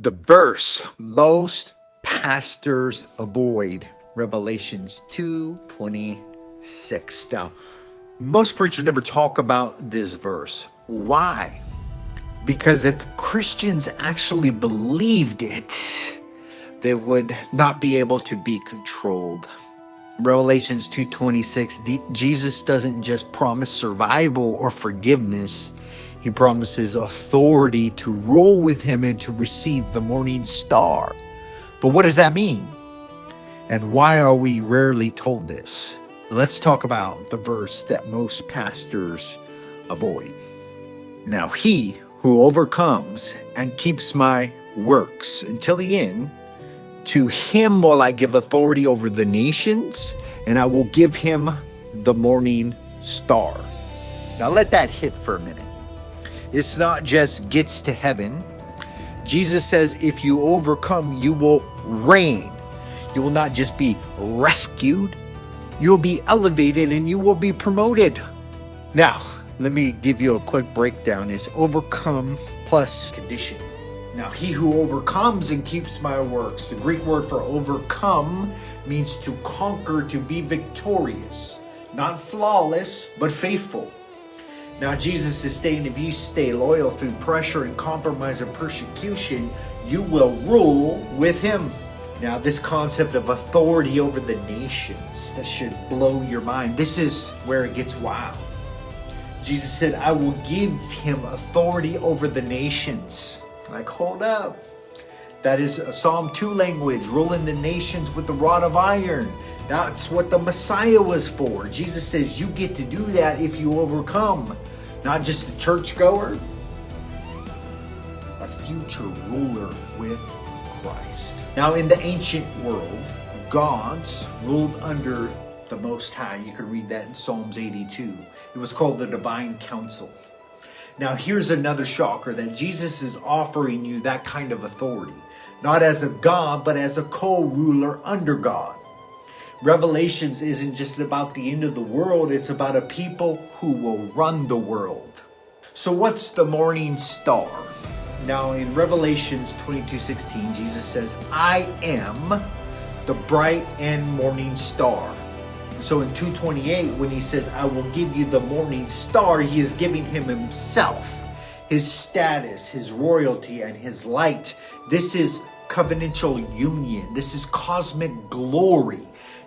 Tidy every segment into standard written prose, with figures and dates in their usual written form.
The verse most pastors avoid, Revelations 2:26. Now, most preachers never talk about this verse. Why? Because if Christians actually believed it, they would not be able to be controlled. Revelations 2:26, Jesus doesn't just promise survival or forgiveness. He promises authority to rule with him and to receive the morning star. But what does that mean? And why are we rarely told this? Let's talk about the verse that most pastors avoid. Now, he who overcomes and keeps my works until the end, to him will I give authority over the nations, and I will give him the morning star. Now let that hit for a minute. It's not just gets to heaven. Jesus says if you overcome, you will reign. You will not just be rescued, you'll be elevated and you will be promoted. Now, let me give you a quick breakdown. It's overcome plus condition. Now, he who overcomes and keeps my works. The Greek word for overcome means to conquer, to be victorious. Not flawless, but faithful. Now, Jesus is saying if you stay loyal through pressure and compromise and persecution, you will rule with him. Now, this concept of authority over the nations, that should blow your mind. This is where it gets wild. Jesus said, I will give him authority over the nations. Like, hold up. That is a Psalm 2 language, ruling the nations with the rod of iron. That's what the Messiah was for. Jesus says you get to do that if you overcome. Not just a churchgoer, a future ruler with Christ. Now, in the ancient world, gods ruled under the Most High. You can read that in Psalms 82. It was called the Divine Council. Now, here's another shocker, that Jesus is offering you that kind of authority. Not as a God, but as a co-ruler under God. Revelations isn't just about the end of the world. It's about a people who will run the world. So what's the morning star? Now, in Revelations 22:16, Jesus says, I am the bright and morning star. So in 2:28, when he says, I will give you the morning star, he is giving him himself, his status, his royalty, and his light. This is covenantal union. This is cosmic glory.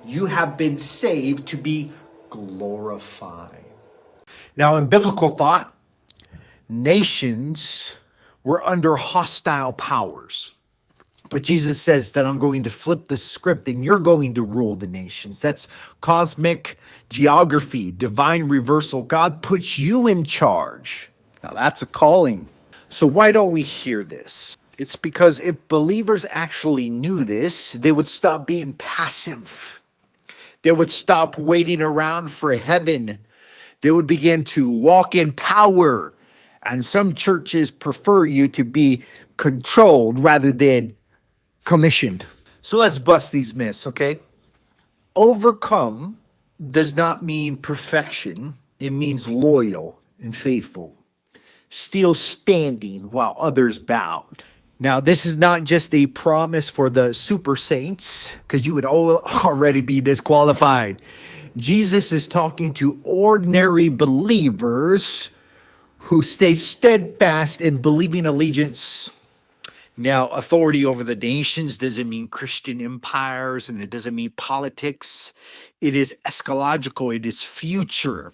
You have been saved to be glorified. Now, in biblical thought, nations were under hostile powers. But Jesus says that I'm going to flip the script and you're going to rule the nations. That's cosmic geography, divine reversal. God puts you in charge. Now that's a calling. So why don't we hear this? It's because if believers actually knew this, they would stop being passive. They would stop waiting around for heaven. They would begin to walk in power. And some churches prefer you to be controlled rather than commissioned. So let's bust these myths, okay? Overcome does not mean perfection. It means loyal and faithful. Still standing while others bowed. Now, this is not just a promise for the super saints, because you would already be disqualified. Jesus is talking to ordinary believers who stay steadfast in believing allegiance. Now, authority over the nations doesn't mean Christian empires, and it doesn't mean politics. It is eschatological. It is future.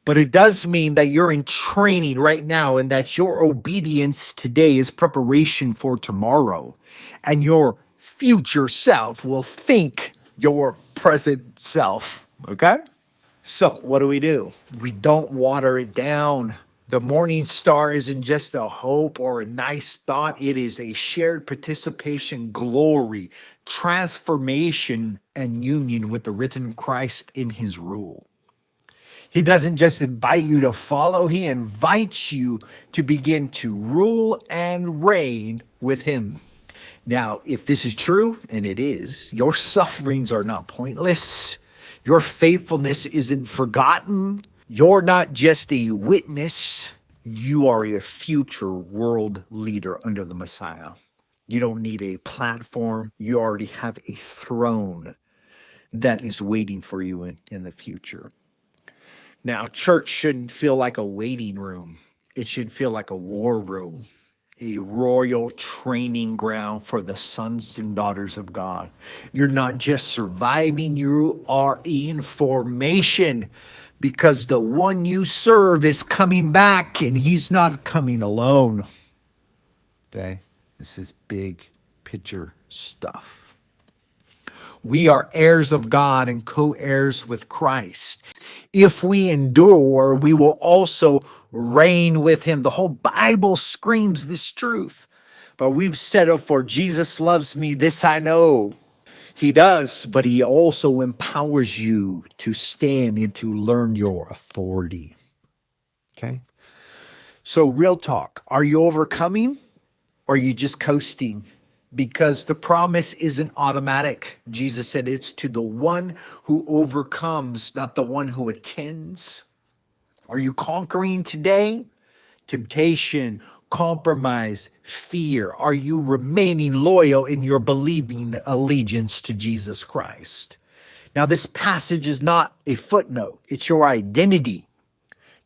But it does mean that you're in training right now, and that your obedience today is preparation for tomorrow. And your future self will think your present self. Okay? So what do? We don't water it down. The morning star isn't just a hope or a nice thought. It is a shared participation, glory, transformation, and union with the risen Christ in his rule. He doesn't just invite you to follow. He invites you to begin to rule and reign with him. Now, if this is true, and it is, your sufferings are not pointless. Your faithfulness isn't forgotten. You're not just a witness, you are a future world leader under the Messiah. You don't need a platform. You already have a throne that is waiting for you in the future. Now, church shouldn't feel like a waiting room. It should feel like a war room, a royal training ground for the sons and daughters of God. You're not just surviving, you are in formation, because the one you serve is coming back and he's not coming alone. Okay? This is big picture stuff. We are heirs of God and co-heirs with Christ. If we endure, we will also reign with him. The whole Bible screams this truth. But we've settled for Jesus loves me, this I know. He does, but he also empowers you to stand and to learn your authority. Okay? So real talk, are you overcoming or are you just coasting? Because the promise isn't automatic. Jesus said it's to the one who overcomes, not the one who attends. Are you conquering today? Temptation, compromise, fear. Are you remaining loyal in your believing allegiance to Jesus Christ? Now, this passage is not a footnote. It's your identity.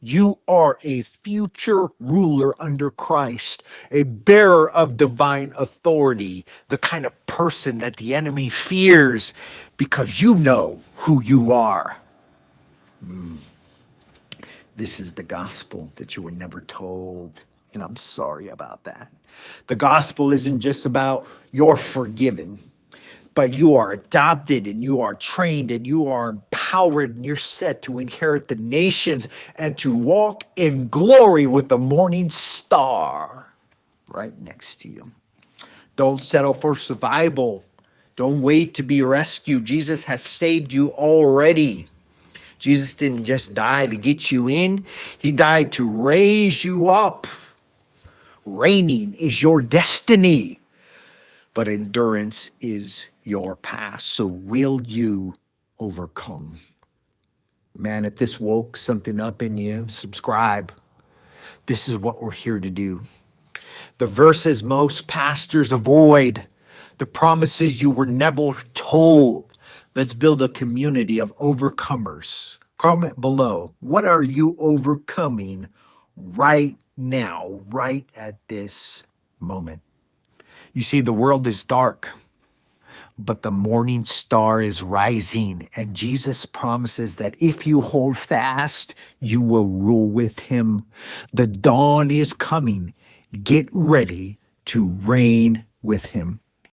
You are a future ruler under Christ, a bearer of divine authority, the kind of person that the enemy fears because you know who you are. This is the gospel that you were never told, and I'm sorry about that. The gospel isn't just about you're forgiven, but you are adopted and you are trained and you are empowered and you're set to inherit the nations and to walk in glory with the morning star right next to you. Don't settle for survival. Don't wait to be rescued. Jesus has saved you already. Jesus didn't just die to get you in. He died to raise you up. Reigning is your destiny, but endurance is your past. So will you overcome? Man, if this woke something up in you, subscribe. This is what we're here to do. The verses most pastors avoid, the promises you were never told. Let's build a community of overcomers. Comment below. What are you overcoming right now, right at this moment? You see, the world is dark, but the morning star is rising, and Jesus promises that if you hold fast, you will rule with him. The dawn is coming. Get ready to reign with him.